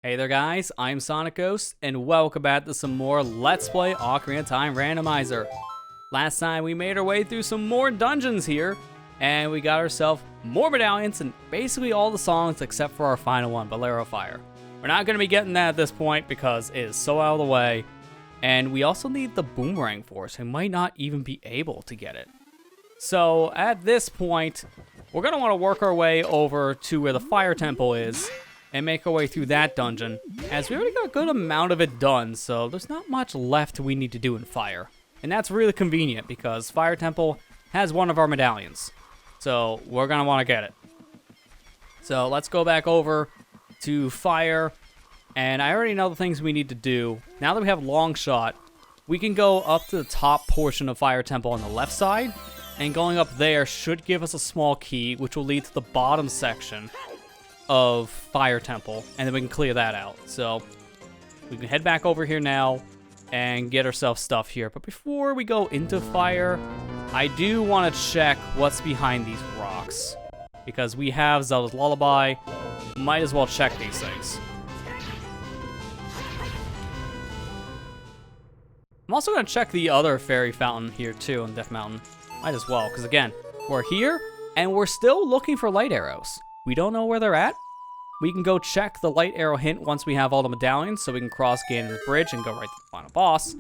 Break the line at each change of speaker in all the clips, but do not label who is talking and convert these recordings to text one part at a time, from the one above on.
Hey there guys, I'm SonicGhost, and welcome back to some more Let's Play Ocarina of Time Randomizer. Last time we made our way through some more dungeons here, and we got ourselves more medallions and basically all the songs except for our final one, Bolero Fire. We're not going to be getting that at this point because it is so out of the way, and we also need the boomerang force, and might not even be able to get it. So at this point, we're going to want to work our way over to where the Fire Temple is, and make our way through that dungeon, as we already got a good amount of it done, so there's not much left we need to do in Fire. And that's really convenient, because Fire Temple has one of our medallions. So we're going to want to get it. So let's go back over to Fire, and I already know the things we need to do. Now that we have Long Shot, we can go up to the top portion of Fire Temple on the left side, and going up there should give us a small key, which will lead to the bottom section of Fire Temple, and then we can clear that out. So we can head back over here now and get ourselves stuff here. But before we go into Fire, I do want to check what's behind these rocks, because we have Zelda's Lullaby. Might as well check these things. I'm also going to check the other fairy fountain here too on Death Mountain. Might as well, because again, we're here and we're still looking for light arrows. We don't know where they're at. We can go check the light arrow hint once we have all the medallions, so we can cross Ganondorf Bridge and go right to the final boss.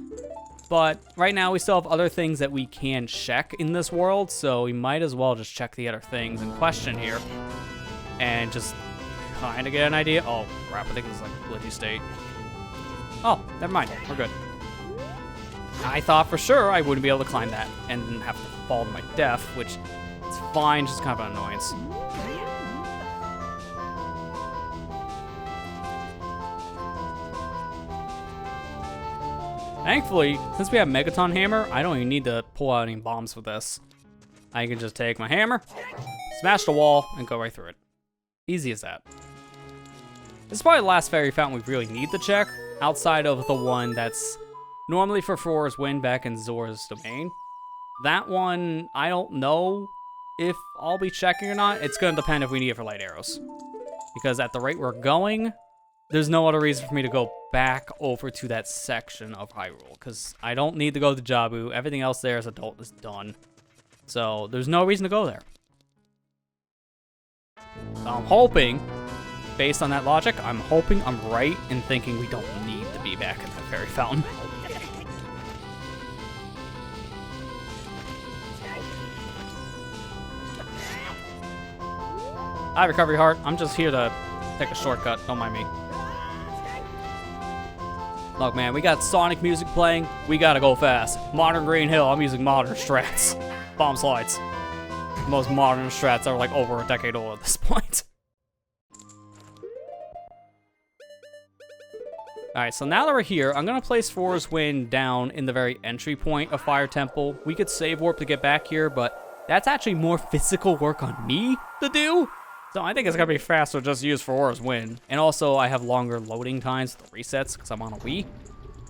But right now we still have other things that we can check in this world, so we might as well just check the other things in question here. And just kind of get an idea. Oh, crap, I think this is like a glitchy state. Oh, never mind. We're good. I thought for sure I wouldn't be able to climb that and then have to fall to my death, which is fine, just kind of an annoyance. Thankfully, since we have Megaton Hammer, I don't even need to pull out any bombs for this. I can just take my hammer, smash the wall, and go right through it. Easy as that. This is probably the last fairy fountain we really need to check, outside of the one that's normally for Flora's Wind back in Zora's Domain. That one, I don't know if I'll be checking or not. It's going to depend if we need it for light arrows. Because at the rate we're going, there's no other reason for me to go back over to that section of Hyrule, because I don't need to go to Jabu. Everything else there as adult is done. So there's no reason to go there. So I'm hoping, based on that logic, I'm hoping I'm right in thinking we don't need to be back at the fairy fountain. Hi, Recovery Heart. I'm just here to take a shortcut. Don't mind me. Look, man, we got Sonic music playing. We gotta go fast. Modern Green Hill. I'm using modern strats. Bomb slides. The most modern strats are like over a decade old at this point. Alright, so now that we're here, I'm gonna place Flora's Wind down in the very entry point of Fire Temple. We could save warp to get back here, but that's actually more physical work on me to do. So I think it's gonna be faster to just use Flora's Wind. And also I have longer loading times with the resets because I'm on a Wii.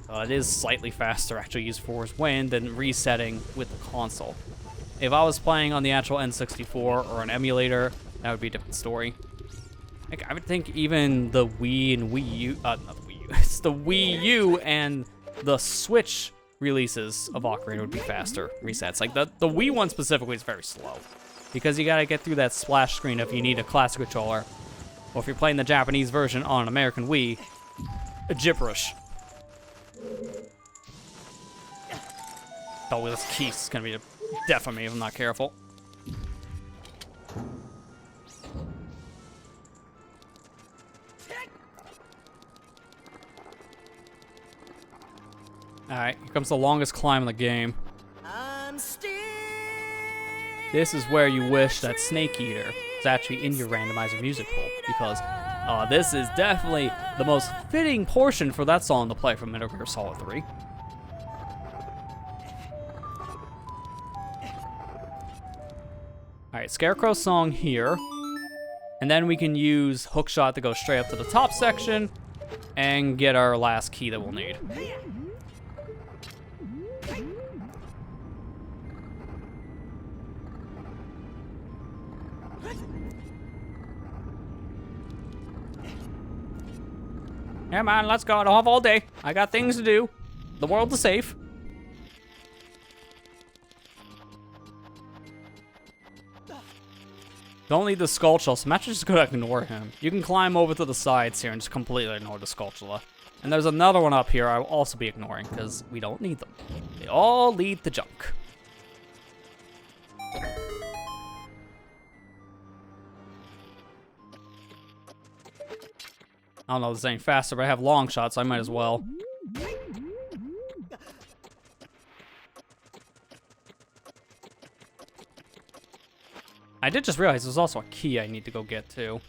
So it is slightly faster to actually use Flora's Wind than resetting with the console. If I was playing on the actual N64 or an emulator, that would be a different story. Like, I would think even the Wii and Wii U, not the Wii U, it's the Wii U and the Switch releases of Ocarina would be faster resets. Like the Wii one specifically is very slow, because you gotta get through that splash screen if you need a classic controller, or if you're playing the Japanese version on an American Wii, gibberish. Oh, this key is gonna be death on me if I'm not careful. Alright, here comes the longest climb in the game. This is where you wish that Snake Eater is actually in your randomizer music pool, because this is definitely the most fitting portion for that song to play from Metal Gear Solid 3. Alright, Scarecrow song here, and then we can use Hookshot to go straight up to the top section and get our last key that we'll need. Come on, let's go. I don't have all day. I got things to do. The world is safe. Don't need the Skulltula, so I'm actually just gonna ignore him. You can climb over to the sides here and just completely ignore the Skulltula. And there's another one up here I will also be ignoring, because we don't need them. They all lead to junk. I don't know if this ain't faster, but I have long shots, so I might as well. I did just realize there's also a key I need to go get too.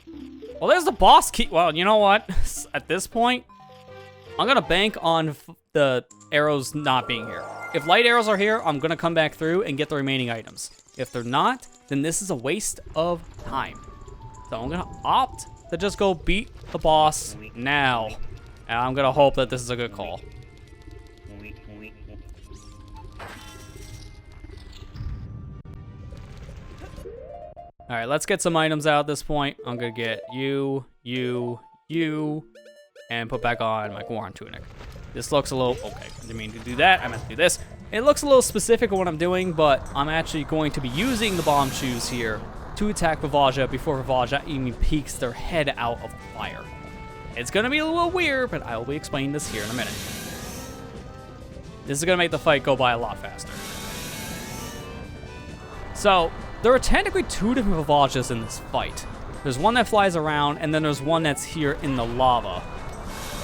Well, there's the boss key. Well, you know what? At this point, I'm gonna bank on the arrows not being here. If light arrows are here, I'm gonna come back through and get the remaining items. If they're not, then this is a waste of time. So I'm gonna opt to just go beat the boss now. And I'm gonna hope that this is a good call. All right, let's get some items out at this point. I'm gonna get you, and put back on my Goron tunic. This looks a little, okay, I didn't mean to do that, I meant to do this. It looks a little specific of what I'm doing, but I'm actually going to be using the bomb shoes here to attack Vavaja before Vavaja even peeks their head out of the fire. It's gonna be a little weird, but I will be explaining this here in a minute. This is gonna make the fight go by a lot faster. So, there are technically two different Vavajas in this fight. There's one that flies around, and then there's one that's here in the lava.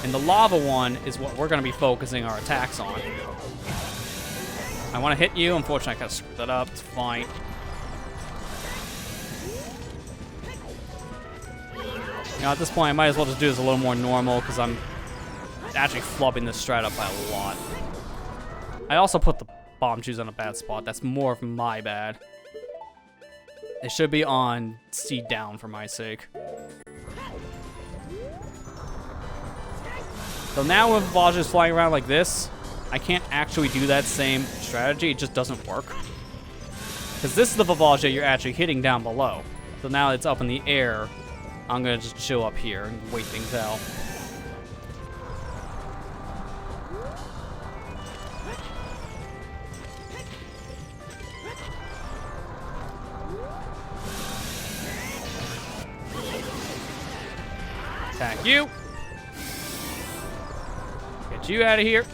And the lava one is what we're gonna be focusing our attacks on. I wanna hit you, unfortunately I kinda screwed that up, it's fine. You know, at this point I might as well just do this a little more normal, because I'm actually flubbing this strat up by a lot. I also put the bomb shoes on a bad spot, that's more of my bad. It should be on C down for my sake. So now when Vavaja is flying around like this, I can't actually do that same strategy. It just doesn't work. Because this is the Vavaja you're actually hitting down below. So now it's up in the air. I'm going to just chill up here and wait things out. Attack you. Get you out of here.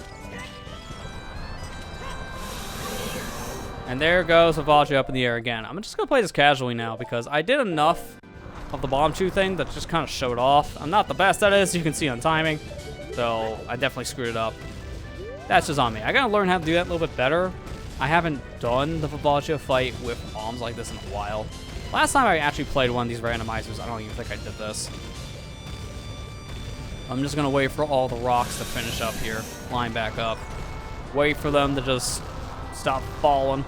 And there goes Vavaja up in the air again. I'm just going to play this casually now because I did enough of the bomb shoe thing that just kind of showed off. I'm not the best at it, as you can see on timing. So I definitely screwed it up. That's just on me. I got to learn how to do that a little bit better. I haven't done the Vavaja fight with bombs like this in a while. Last time I actually played one of these randomizers, I don't even think I did this. I'm just gonna wait for all the rocks to finish up here. Line back up. Wait for them to just stop falling.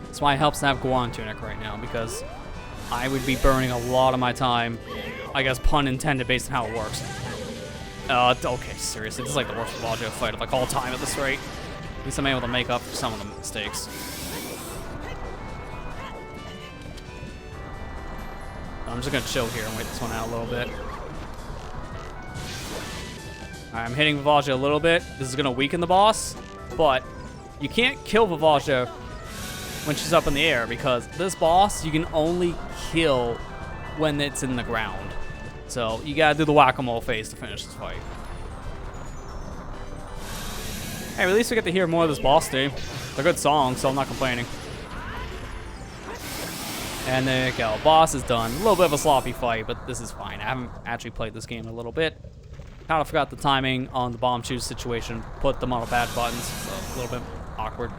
That's why it helps to have Goron tunic right now, because I would be burning a lot of my time, I guess pun intended, based on how it works. Okay, seriously, this is like the worst Vavaja fight of like all time at this rate. At least I'm able to make up for some of the mistakes. I'm just gonna chill here and wait this one out a little bit. Alright, I'm hitting Vavaja a little bit. This is gonna weaken the boss, but you can't kill Vavaja when she's up in the air, because this boss you can only kill when it's in the ground. So you gotta do the whack-a-mole phase to finish this fight. Hey, at least we get to hear more of this boss theme. It's a good song, so I'm not complaining. And there you go, boss is done. A little bit of a sloppy fight, but this is fine. I haven't actually played this game in a little bit. Kind of forgot the timing on the bomb shoes situation. Put them on the bad buttons, so a little bit awkward.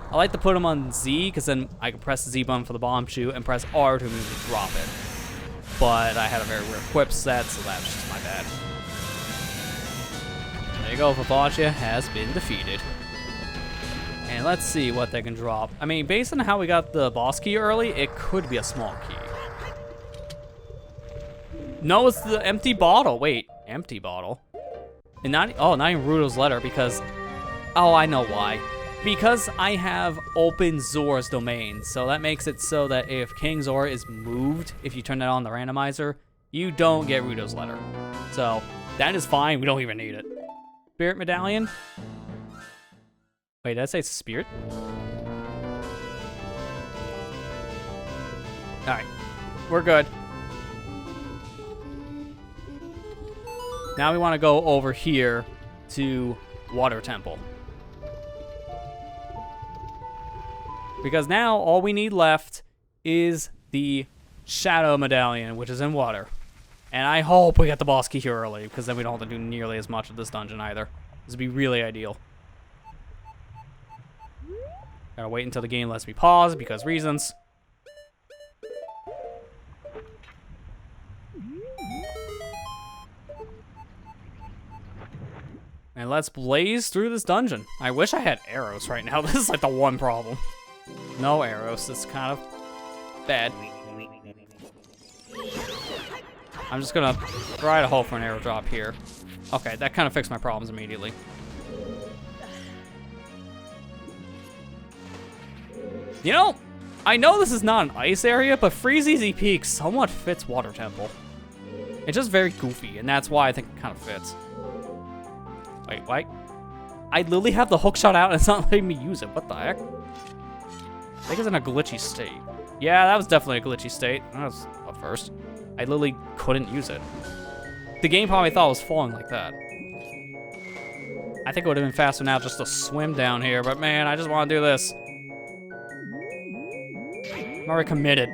I like to put them on Z, because then I can press the Z button for the bomb shoe and press R to immediately drop it. But I had a very weird equip set, so that's just my bad. There you go, Vavaja has been defeated. And let's see what they can drop. I mean, based on how we got the boss key early, it could be a small key. No, it's the empty bottle. Wait, empty bottle? And not even Rudo's letter, because... Oh, I know why. Because I have open Zor's domain, so that makes it so that if King Zor is moved, if you turn that on the randomizer, you don't get Rudo's letter. So that is fine. We don't even need it. Spirit medallion. Wait, did I say spirit? All right, we're good. Now we want to go over here to Water Temple. Because now all we need left is the Shadow Medallion, which is in water. And I hope we get the boss key here early, because then we don't have to do nearly as much of this dungeon either. This would be really ideal. Gotta wait until the game lets me pause, because reasons. And let's blaze through this dungeon. I wish I had arrows right now. This is like the one problem. No arrows. It's kind of bad. I'm just gonna try to hope for an arrow drop here. Okay, that kind of fixed my problems immediately. You know, I know this is not an ice area, but Freeze Easy Peak somewhat fits Water Temple. It's just very goofy, and that's why I think it kind of fits. Wait, what? I literally have the hook shot out and it's not letting me use it. What the heck? I think it's in a glitchy state. Yeah, that was definitely a glitchy state. That was up first. I literally couldn't use it. The game probably thought it was falling like that. I think it would have been faster now just to swim down here, but man, I just want to do this. I'm already committed.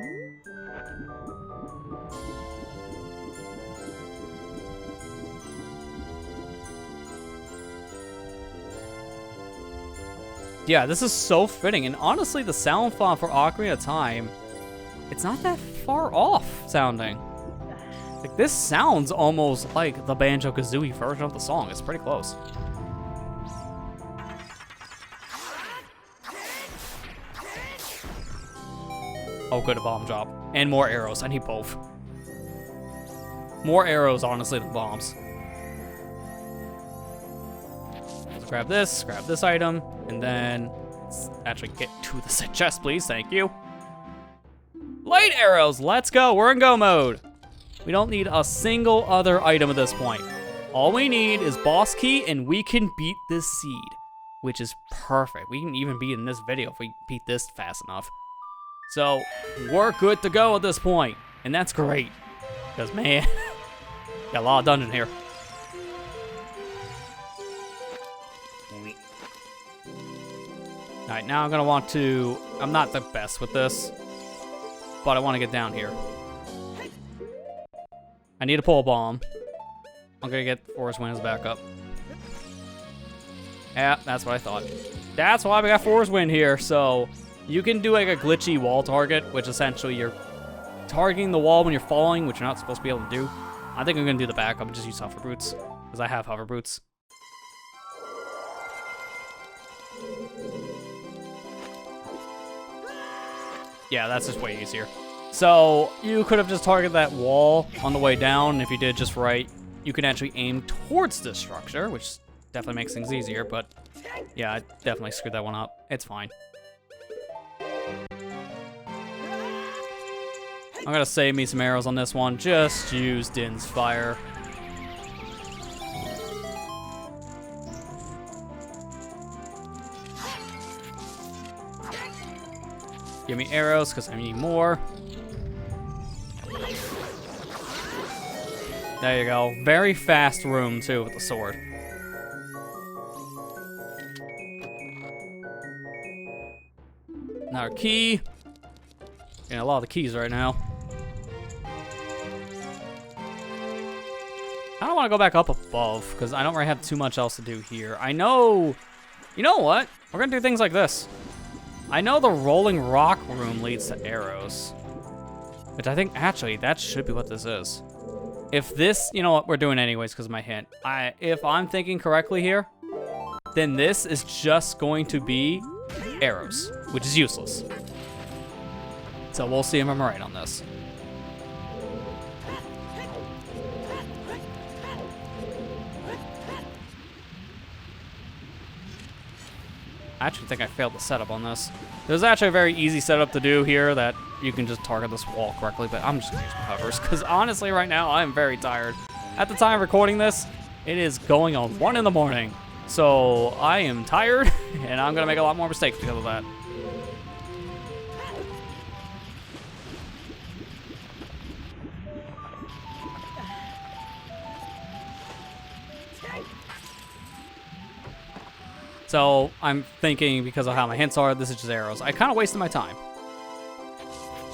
Yeah, this is so fitting, and honestly, the sound font for Ocarina of Time, it's not that far off sounding. Like, this sounds almost like the Banjo-Kazooie version of the song. It's pretty close. Oh, good, a bomb drop. And more arrows. I need both. More arrows, honestly, than bombs. Let's grab this item, and then let's actually get to the chest, please. Thank you. Light arrows, let's go. We're in go mode. We don't need a single other item at this point. All we need is boss key, and we can beat this seed, which is perfect. We can even beat in this video if we beat this fast enough. So we're good to go at this point, and that's great. Because, man, got a lot of dungeon here. All right, now I'm gonna want to, I'm not the best with this, but I want to get down here. I need to pull a bomb. I'm gonna get Forest Wind as backup. Yeah, that's what I thought. That's why we got Forest Wind here. So you can do like a glitchy wall target, which essentially you're targeting the wall when you're falling, which you're not supposed to be able to do. I think I'm gonna do the backup and just use hover boots, because I have hover boots. Yeah, that's just way easier. So you could have just targeted that wall on the way down. If you did just right, you can actually aim towards this structure, which definitely makes things easier. But yeah, I definitely screwed that one up. It's fine. I'm gonna save me some arrows on this one. Just use Din's Fire. Give me arrows, because I need more. There you go. Very fast room, too, with the sword. Another key. Getting a lot of the keys right now. I don't want to go back up above, because I don't really have too much else to do here. I know... You know what? We're going to do things like this. I know the Rolling Rock room leads to arrows. Which I think, actually, that should be what this is. If this, you know what, we're doing anyways because of my hint. If I'm thinking correctly here, then this is just going to be arrows, which is useless. So we'll see if I'm right on this. I actually think I failed the setup on this. There's actually a very easy setup to do here that you can just target this wall correctly, but I'm just gonna use my hovers, because honestly right now I am very tired. At the time of recording this, it is going on 1 in the morning. So I am tired, and I'm gonna make a lot more mistakes because of that. So I'm thinking, because of how my hints are, this is just arrows. I kind of wasted my time.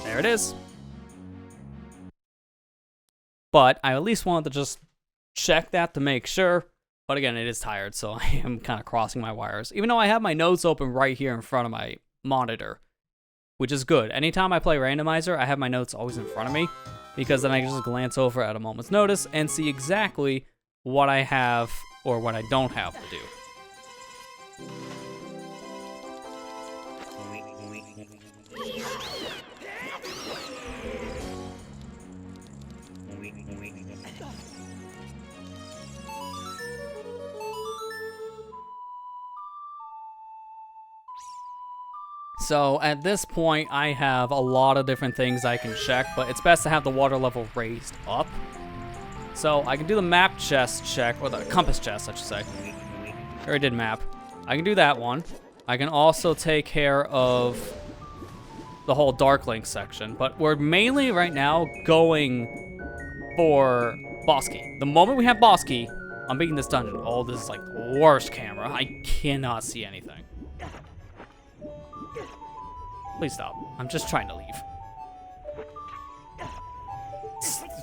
There it is. But I at least wanted to just check that to make sure. But again, it is tired, so I am kind of crossing my wires. Even though I have my notes open right here in front of my monitor, which is good. Anytime I play Randomizer, I have my notes always in front of me, because then I can just glance over at a moment's notice and see exactly what I have or what I don't have to do. So at this point, I have a lot of different things I can check, but it's best to have the water level raised up. So I can do the map chest check, or the compass chest, I should say. I already did map. I can do that one. I can also take care of the whole Dark Link section, but we're mainly right now going for boss key. The moment we have boss key, I'm beating this dungeon. Oh, this is like the worst camera. I cannot see anything. Please stop. I'm just trying to leave.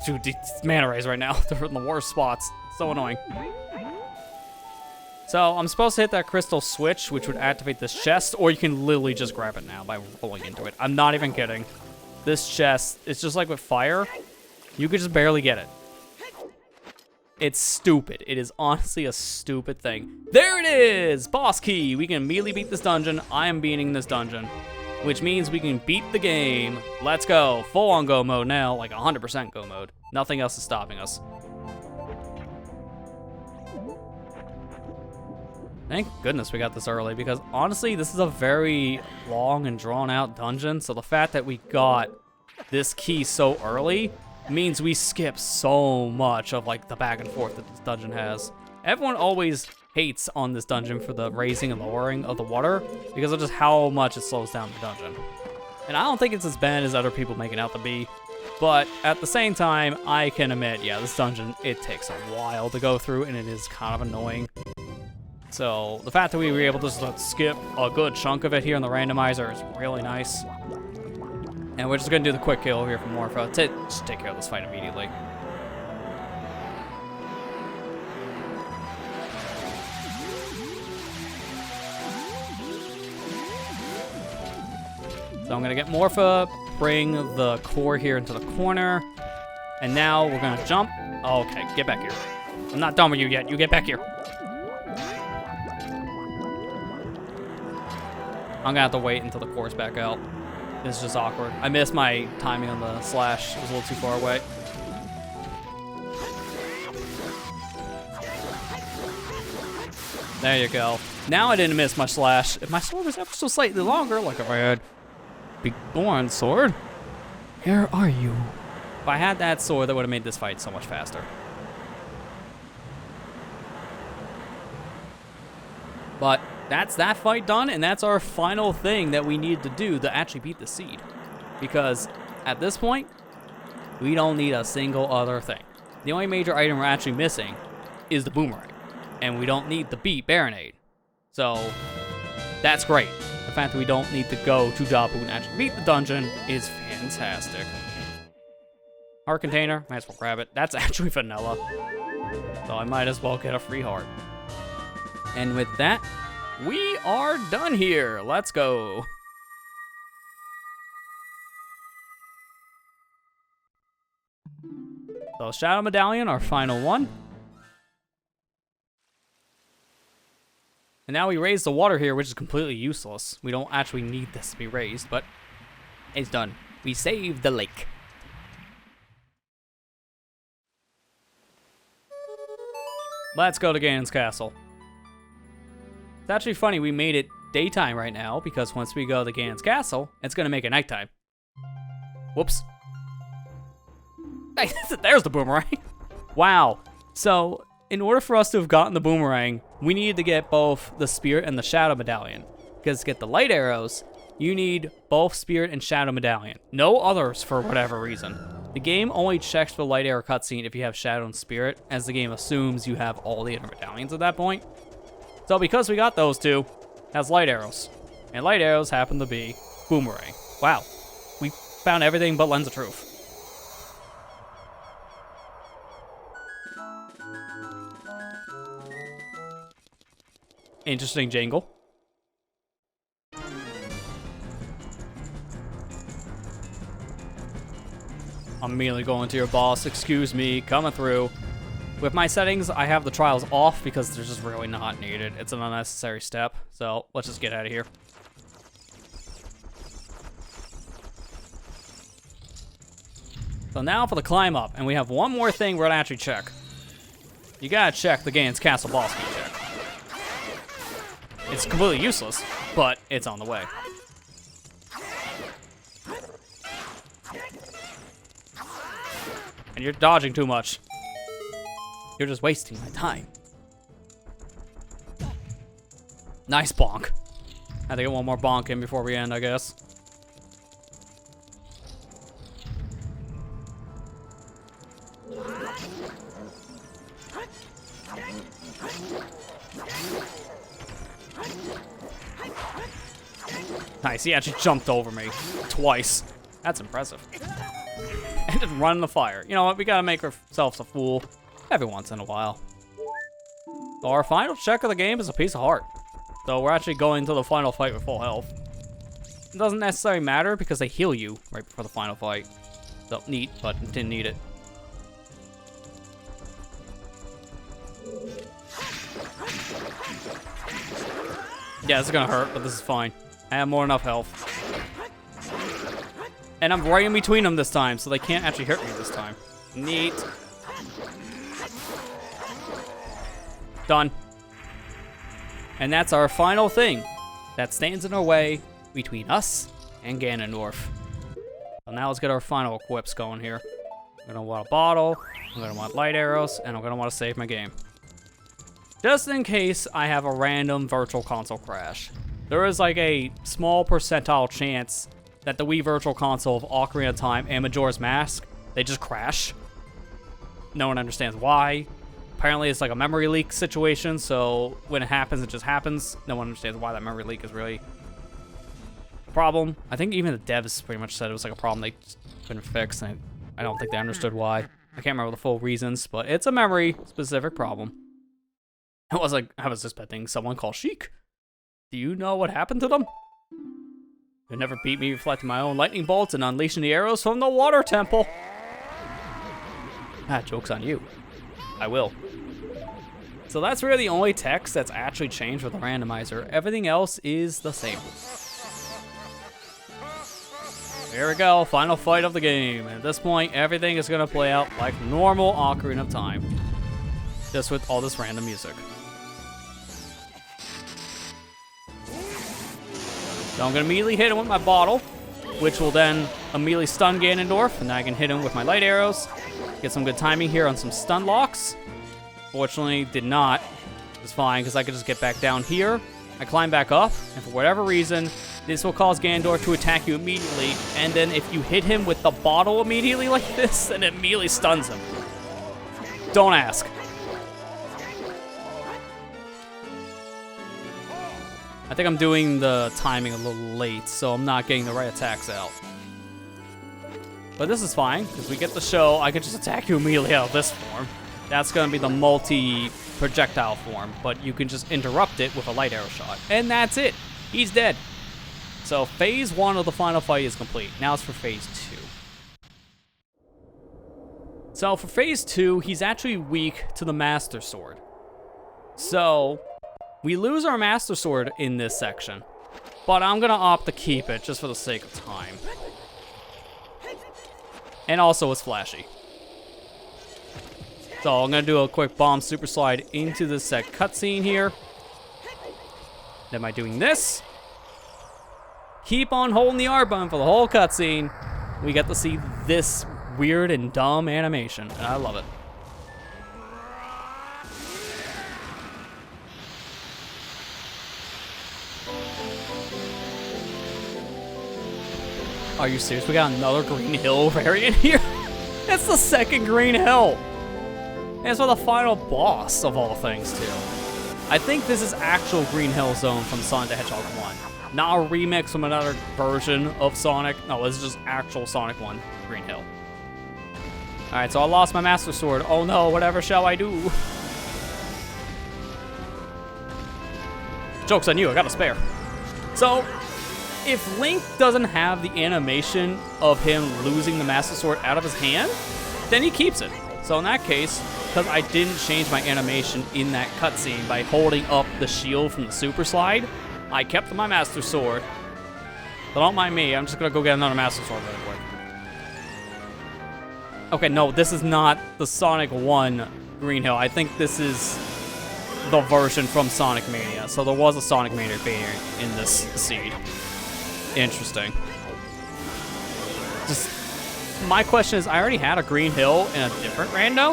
Dude, these mana rays right now, they're in the worst spots. So annoying. So I'm supposed to hit that crystal switch, which would activate this chest, or you can literally just grab it now by rolling into it. I'm not even kidding. This chest, it's just like with fire. You could just barely get it. It's stupid. It is honestly a stupid thing. There it is! Boss key! We can immediately beat this dungeon. I am beating this dungeon, which means we can beat the game. Let's go. Full on go mode now, like 100% go mode. Nothing else is stopping us. Thank goodness we got this early, because honestly, this is a very long and drawn out dungeon, so the fact that we got this key so early means we skip so much of like the back and forth that this dungeon has. Everyone always hates on this dungeon for the raising and lowering of the water because of just how much it slows down the dungeon. And I don't think it's as bad as other people make it out to be, but at the same time, I can admit, yeah, this dungeon, it takes a while to go through and it is kind of annoying. So the fact that we were able to just skip a good chunk of it here in the randomizer is really nice. And we're just gonna do the quick kill here for Morpho to just take care of this fight immediately. So I'm gonna get Morpha, bring the core here into the corner, and now we're gonna jump. Oh, okay, get back here. I'm not done with you yet. You get back here. I'm gonna have to wait until the core's back out. This is just awkward. I missed my timing on the slash. It was a little too far away. There you go. Now I didn't miss my slash. If my sword was ever so slightly longer, like if I had Big Thorn sword, where are you? If I had that sword, that would have made this fight so much faster. But that's that fight done, and that's our final thing that we need to do to actually beat the seed. Because at this point, we don't need a single other thing. The only major item we're actually missing is the boomerang. And we don't need to beat Baronade. So that's great. The fact that we don't need to go to Jabu and actually beat the dungeon is fantastic. Heart container, might as well grab it. That's actually vanilla. So I might as well get a free heart. And with that, we are done here. Let's go. So Shadow Medallion, our final one. And now we raise the water here, which is completely useless. We don't actually need this to be raised, but it's done. We saved the lake. Let's go to Ganon's castle. It's actually funny, we made it daytime right now, because once we go to Ganon's castle, it's going to make it nighttime. Whoops. Hey, there's the boomerang. Wow, So, in order for us to have gotten the boomerang, we needed to get both the Spirit and the Shadow Medallion. Because to get the light arrows, you need both Spirit and Shadow Medallion. No others for whatever reason. The game only checks for the light arrow cutscene if you have Shadow and Spirit, as the game assumes you have all the other medallions at that point. So because we got those two, has light arrows. And light arrows happen to be boomerang. Wow. We found everything but Lens of Truth. Interesting jingle. I'm immediately going to your boss. Excuse me, coming through. With my settings, I have the trials off because they're just really not needed. It's an unnecessary step. So let's just get out of here. So now for the climb up, and we have one more thing we're gonna actually check. You gotta check the Gain's Castle boss key check. It's completely useless, but it's on the way. And you're dodging too much. You're just wasting my time. Nice bonk. I have to get one more bonk in before we end, I guess. Nice, he actually jumped over me twice. That's impressive. And just run in the fire. You know what, we gotta make ourselves a fool every once in a while. So our final check of the game is a piece of heart. So we're actually going to the final fight with full health. It doesn't necessarily matter because they heal you right before the final fight. So neat, but didn't need it. Yeah, this is gonna hurt, but this is fine. I have more than enough health. And I'm right in between them this time, so they can't actually hurt me this time. Neat. Done. And that's our final thing that stands in our way between us and Ganondorf. So now let's get our final equips going here. I'm gonna want a bottle, I'm gonna want light arrows, and I'm gonna want to save my game. Just in case I have a random virtual console crash. There is like a small percentile chance that the Wii Virtual Console of Ocarina of Time and Majora's Mask, they just crash. No one understands why. Apparently it's like a memory leak situation, so when it happens, it just happens. No one understands why that memory leak is really a problem. I think even the devs pretty much said it was like a problem they just couldn't fix, and I don't think they understood why. I can't remember the full reasons, but it's a memory-specific problem. I was suspecting someone called Sheik. Do you know what happened to them? You'll never beat me reflecting my own lightning bolts and unleashing the arrows from the water temple. Ah, joke's on you. I will. So that's really the only text that's actually changed with the randomizer. Everything else is the same. Here we go, final fight of the game. At this point, everything is gonna play out like normal Ocarina of Time. Just with all this random music. So I'm gonna immediately hit him with my bottle, which will then immediately stun Ganondorf, and then I can hit him with my light arrows. Get some good timing here on some stun locks. Fortunately, did not. It's fine, because I could just get back down here. I climb back up, and for whatever reason, this will cause Ganondorf to attack you immediately, and then if you hit him with the bottle immediately like this, then it immediately stuns him. Don't ask. I think I'm doing the timing a little late, so I'm not getting the right attacks out. But this is fine, because we get the show, I can just attack you immediately out of this form. That's going to be the multi-projectile form, but you can just interrupt it with a light arrow shot. And that's it. He's dead. So phase 1 of the final fight is complete. Now it's for phase 2. So for phase 2, he's actually weak to the Master Sword. So we lose our Master Sword in this section, but I'm going to opt to keep it just for the sake of time. And also it's flashy. So I'm going to do a quick bomb super slide into this set cutscene here. Then by doing this, keep on holding the R button for the whole cutscene, we get to see this weird and dumb animation, and I love it. Are you serious? We got another Green Hill variant here? It's the second Green Hill. And it's for the final boss of all things, too. I think this is actual Green Hill Zone from Sonic the Hedgehog 1. Not a remix from another version of Sonic. No, this is just actual Sonic 1 Green Hill. Alright, so I lost my Master Sword. Oh no, whatever shall I do? Joke's on you, I got a spare. So, if Link doesn't have the animation of him losing the Master Sword out of his hand, then he keeps it. So in that case, because I didn't change my animation in that cutscene by holding up the shield from the Super Slide, I kept my Master Sword. But don't mind me, I'm just going to go get another Master Sword really quick. Okay, no, this is not the Sonic 1 Green Hill. I think this is the version from Sonic Mania. So there was a Sonic Mania variant in this seed. Interesting. Just, my question is, I already had a Green Hill in a different rando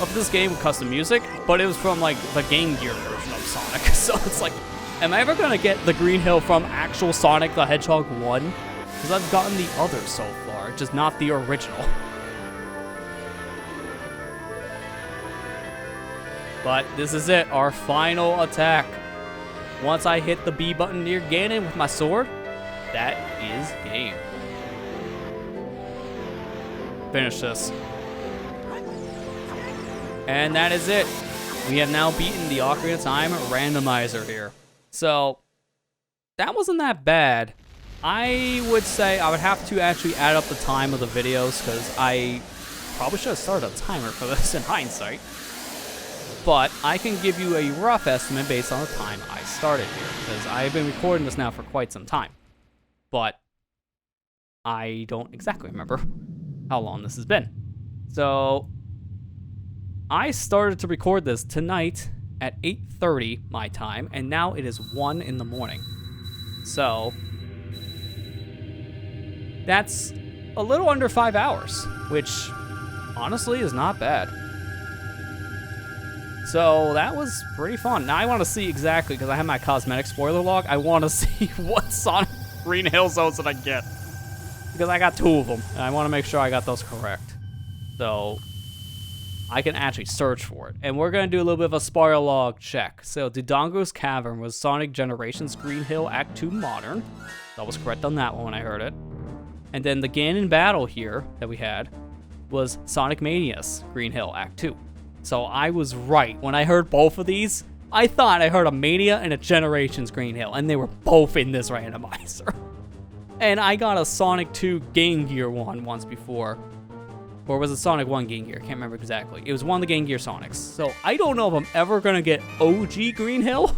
of this game with custom music, but it was from like the Game Gear version of Sonic. So it's like, am I ever gonna get the Green Hill from actual Sonic the Hedgehog 1? Because I've gotten the others so far, just not the original. But this is it, our final attack. Once I hit the B button near Ganon with my sword, that is game. Finish this. And that is it. We have now beaten the Ocarina of Time Randomizer here. So, that wasn't that bad. I would say I would have to actually add up the time of the videos, because I probably should have started a timer for this in hindsight. But I can give you a rough estimate based on the time I started here, because I've been recording this now for quite some time. But I don't exactly remember how long this has been. So I started to record this tonight at 8:30 my time, and now it is 1 in the morning. So that's a little under 5 hours, which honestly is not bad. So that was pretty fun. Now I want to see exactly, because I have my cosmetic spoiler log, I want to see what Sonic Green Hill zones did I get. Because I got 2 of them, and I want to make sure I got those correct. So I can actually search for it. And we're going to do a little bit of a spoiler log check. So Dodongo's Cavern was Sonic Generations Green Hill Act 2 Modern. That was correct on that one when I heard it. And then the Ganon battle here that we had was Sonic Mania's Green Hill Act 2. So I was right. When I heard both of these, I thought I heard a Mania and a Generations Green Hill, and they were both in this randomizer. And I got a Sonic 2 Game Gear one once before. Or was it Sonic 1 Game Gear? I can't remember exactly. It was one of the Game Gear Sonics. So I don't know if I'm ever going to get OG Green Hill.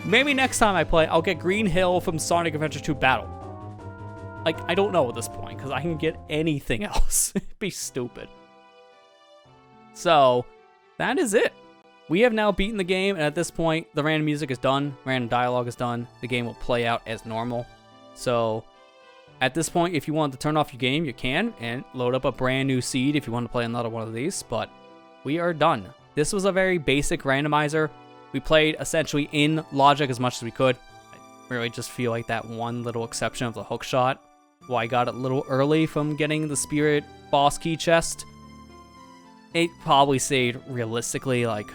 Maybe next time I play, I'll get Green Hill from Sonic Adventure 2 Battle. Like, I don't know at this point, because I can get anything else. It'd be stupid. So, that is it. We have now beaten the game, and at this point, the random music is done, random dialogue is done, the game will play out as normal. So, at this point, if you want to turn off your game, you can, and load up a brand new seed if you want to play another one of these, but we are done. This was a very basic randomizer. We played essentially in logic as much as we could. I really just feel like that one little exception of the hook shot, well, I got it a little early from getting the Spirit boss key chest. It probably saved, realistically, like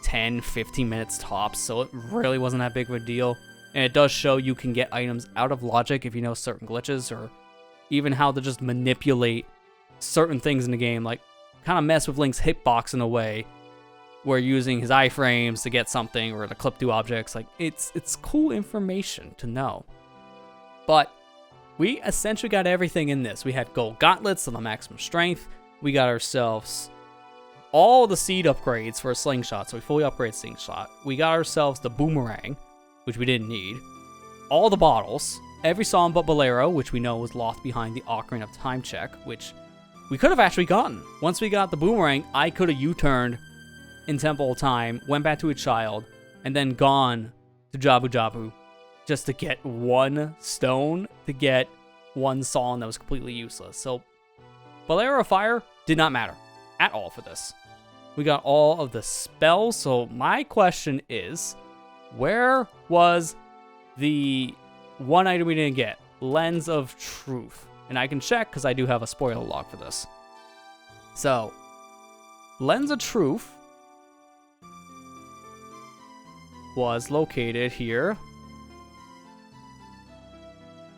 10, 15 minutes tops, so it really wasn't that big of a deal. And it does show you can get items out of logic if you know certain glitches, or even how to just manipulate certain things in the game, like kind of mess with Link's hitbox in a way, where using his iframes to get something, or to clip through objects. Like, it's cool information to know. But we essentially got everything in this. We had gold gauntlets on the maximum strength. We got ourselves all the seed upgrades for a slingshot, so we fully upgraded slingshot. We got ourselves the boomerang, which we didn't need. All the bottles. Every song but Bolero, which we know was lost behind the Ocarina of Time check, which we could have actually gotten. Once we got the boomerang, I could have U-turned in Temple of Time, went back to a child, and then gone to Jabu Jabu just to get one stone, to get one song that was completely useless. So Bolero of Fire did not matter at all for this. We got all of the spells, so my question is, where was the one item we didn't get? Lens of Truth. And I can check because I do have a spoiler log for this. So, Lens of Truth was located here.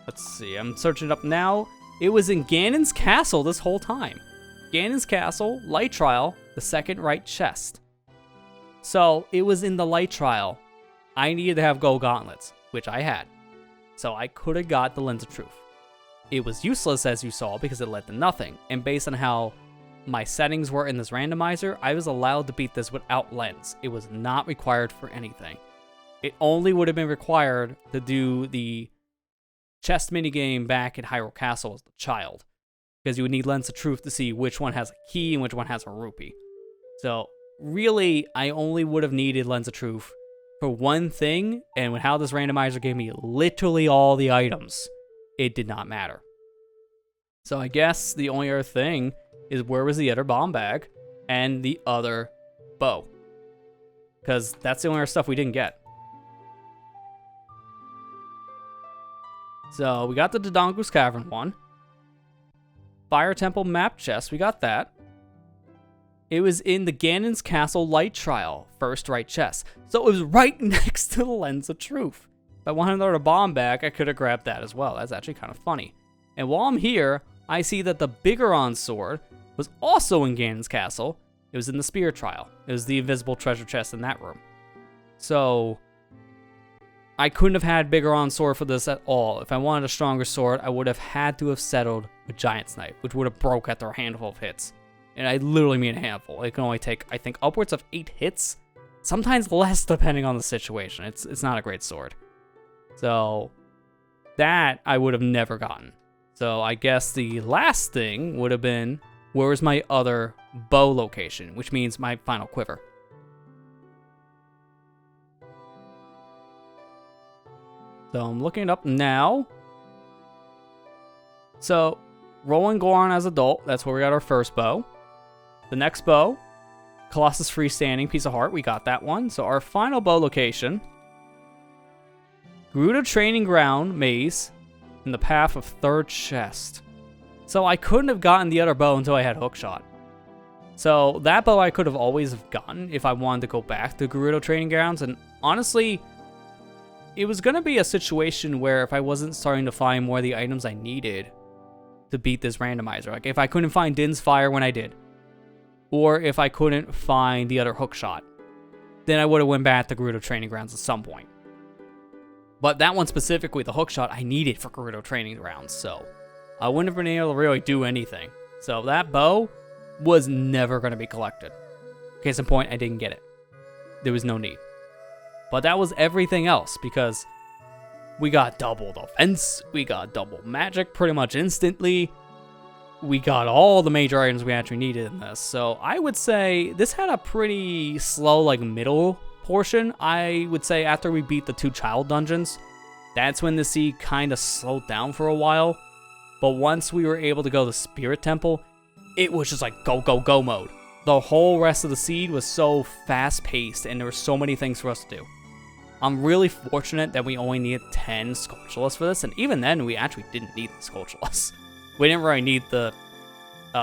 Let's see, I'm searching it up now. It was in Ganon's castle this whole time. Ganon's castle, light trial, the second right chest. So, it was in the light trial. I needed to have gold gauntlets, which I had. So I could have got the Lens of Truth. It was useless, as you saw, because it led to nothing. And based on how my settings were in this randomizer, I was allowed to beat this without lens. It was not required for anything. It only would have been required to do the chest minigame back at Hyrule Castle as a child. Because you would need Lens of Truth to see which one has a key and which one has a rupee. So, really, I only would have needed Lens of Truth for one thing, and with how this randomizer gave me literally all the items, it did not matter. So I guess the only other thing is where was the other bomb bag and the other bow. Because that's the only other stuff we didn't get. So we got the Dodongo's Cavern one. Fire Temple map chest, we got that. It was in the Ganon's Castle light trial, first right chest. So it was right next to the Lens of Truth. If I wanted another bomb bag, I could have grabbed that as well. That's actually kind of funny. And while I'm here, I see that the Bigoron sword was also in Ganon's Castle. It was in the spear trial. It was the invisible treasure chest in that room. So I couldn't have had Bigoron's sword for this at all. If I wanted a stronger sword, I would have had to have settled with Giant's Knife, which would have broke after a handful of hits. And I literally mean a handful. It can only take, I think, upwards of 8 hits. Sometimes less, depending on the situation. It's not a great sword. So, that I would have never gotten. So, I guess the last thing would have been, where's my other bow location? Which means my final quiver. So, I'm looking it up now. So, Roland Goron as adult. That's where we got our first bow. The next bow, Colossus Freestanding, Piece of Heart, we got that one. So our final bow location, Gerudo Training Ground, Maze, in the path of third chest. So I couldn't have gotten the other bow until I had Hookshot. So that bow I could have always gotten if I wanted to go back to Gerudo Training Grounds. And honestly, it was going to be a situation where if I wasn't starting to find more of the items I needed to beat this randomizer, like if I couldn't find Din's Fire when I did, or if I couldn't find the other Hookshot, then I would have went back to Gerudo Training Grounds at some point. But that one specifically, the Hookshot, I needed for Gerudo Training Grounds, so I wouldn't have been able to really do anything. So that bow was never going to be collected. Case in point, I didn't get it. There was no need. But that was everything else, because we got double defense, we got double magic pretty much instantly, we got all the major items we actually needed in this. So I would say this had a pretty slow, like, middle portion. I would say after we beat the 2 child dungeons, that's when the seed kind of slowed down for a while. But once we were able to go to Spirit Temple, it was just like go, go, go mode. The whole rest of the seed was so fast-paced, and there were so many things for us to do. I'm really fortunate that we only needed 10 Skulltulas for this, and even then, we actually didn't need the Skulltulas. We didn't really need the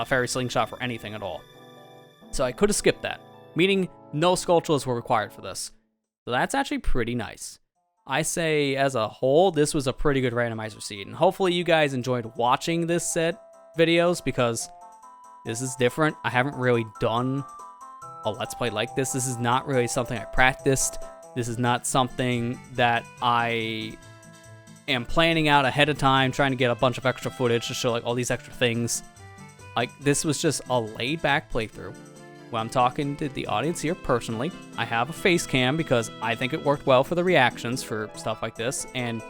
Fairy Slingshot for anything at all. So I could have skipped that, meaning no Skulltulas were required for this. So that's actually pretty nice. I say, as a whole, this was a pretty good randomizer seed, and hopefully you guys enjoyed watching this set videos, because this is different. I haven't really done a Let's Play like this. This is not really something I practiced. This is not something that I am planning out ahead of time, trying to get a bunch of extra footage to show like all these extra things. Like, this was just a laid back playthrough. When I'm talking to the audience here personally, I have a face cam because I think it worked well for the reactions for stuff like this. And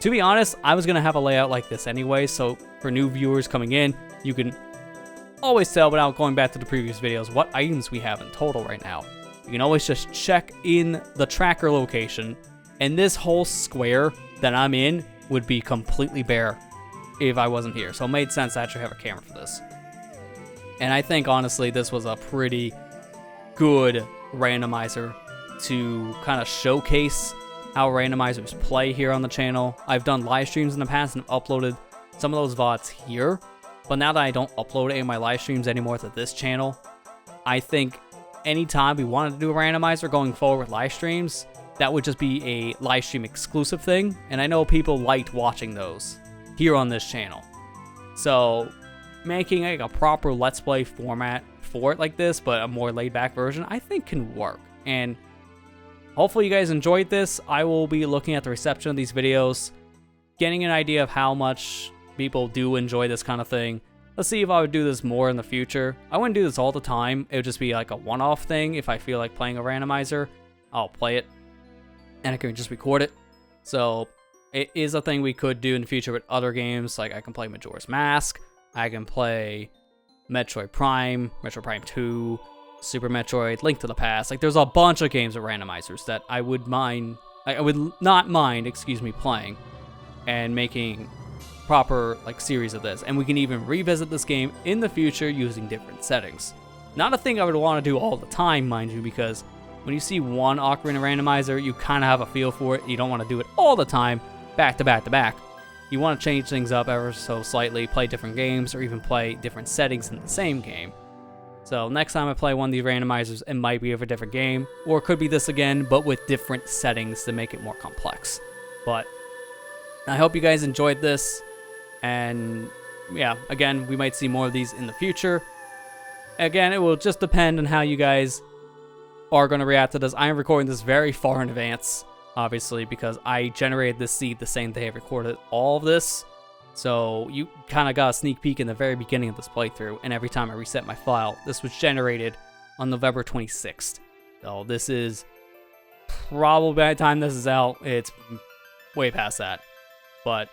to be honest, I was going to have a layout like this anyway, so for new viewers coming in, you can always tell without going back to the previous videos what items we have in total right now. You can always just check in the tracker location, and this whole square that I'm in would be completely bare if I wasn't here. So it made sense to actually have a camera for this. And I think, honestly, this was a pretty good randomizer to kind of showcase how randomizers play here on the channel. I've done live streams in the past and uploaded some of those VODs here, but now that I don't upload any of my live streams anymore to this channel, I think anytime we wanted to do a randomizer going forward with live streams, that would just be a live stream exclusive thing, and I know people liked watching those here on this channel. So making like a proper Let's Play format for it like this, but a more laid back version, I think can work. And hopefully you guys enjoyed this. I will be looking at the reception of these videos, getting an idea of how much people do enjoy this kind of thing. Let's see if I would do this more in the future. I wouldn't do this all the time. It would just be like a one-off thing. If I feel like playing a randomizer, I'll play it and I can just record it. So it is a thing we could do in the future with other games. Like I can play Majora's Mask, I can play Metroid Prime 2, Super Metroid, Link to the Past. Like there's a bunch of games with randomizers that I would not mind playing and making proper like series of this. And we can even revisit this game in the future using different settings. Not a thing I would want to do all the time, mind you, because when you see one Ocarina randomizer, you kind of have a feel for it. You don't want to do it all the time, back to back to back. You want to change things up ever so slightly, play different games, or even play different settings in the same game. So next time I play one of these randomizers, it might be of a different game, or it could be this again, but with different settings to make it more complex. But I hope you guys enjoyed this, and yeah, again, we might see more of these in the future. Again, it will just depend on how you guys are going to react to this. I am recording this very far in advance, obviously, because I generated this seed the same day I recorded all of this. So you kind of got a sneak peek in the very beginning of this playthrough, and every time I reset my file, this was generated on November 26th. So this is probably, by the time this is out, it's way past that. But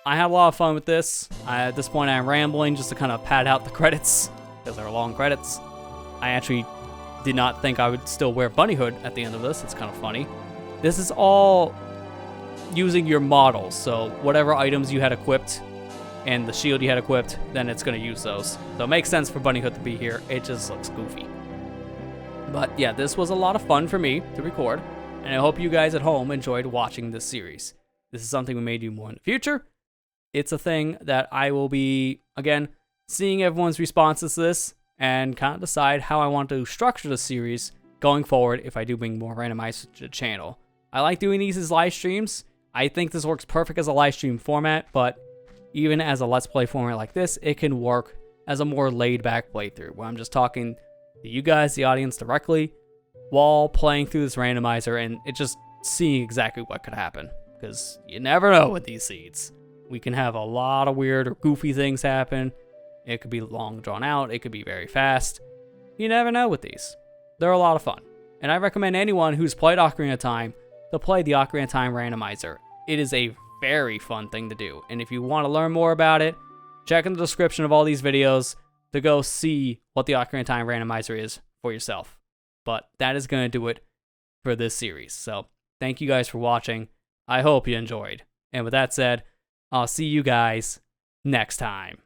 I had a lot of fun with this. At this point, I'm rambling just to kind of pad out the credits, because they're long credits. I actually did not think I would still wear bunny hood at the end of this. It's kind of funny. This is all using your models, so whatever items you had equipped and the shield you had equipped, then it's going to use those. So it makes sense for bunny hood to be here. It just looks goofy. But yeah, this was a lot of fun for me to record, and I hope you guys at home enjoyed watching this series. This is something we may do more in the future. It's a thing that I will be, again, seeing everyone's responses to this and kind of decide how I want to structure the series going forward if I do bring more randomizers to the channel. I like doing these as live streams. I think this works perfect as a live stream format, but even as a Let's Play format like this, it can work as a more laid-back playthrough, where I'm just talking to you guys, the audience, directly, while playing through this randomizer, and it just seeing exactly what could happen, because you never know with these seeds. We can have a lot of weird or goofy things happen. It could be long drawn out, it could be very fast. You never know with these. They're a lot of fun, and I recommend anyone who's played Ocarina of Time to play the Ocarina of Time Randomizer. It is a very fun thing to do, and if you want to learn more about it, check in the description of all these videos to go see what the Ocarina of Time Randomizer is for yourself. But that is going to do it for this series. So thank you guys for watching. I hope you enjoyed. And with that said, I'll see you guys next time.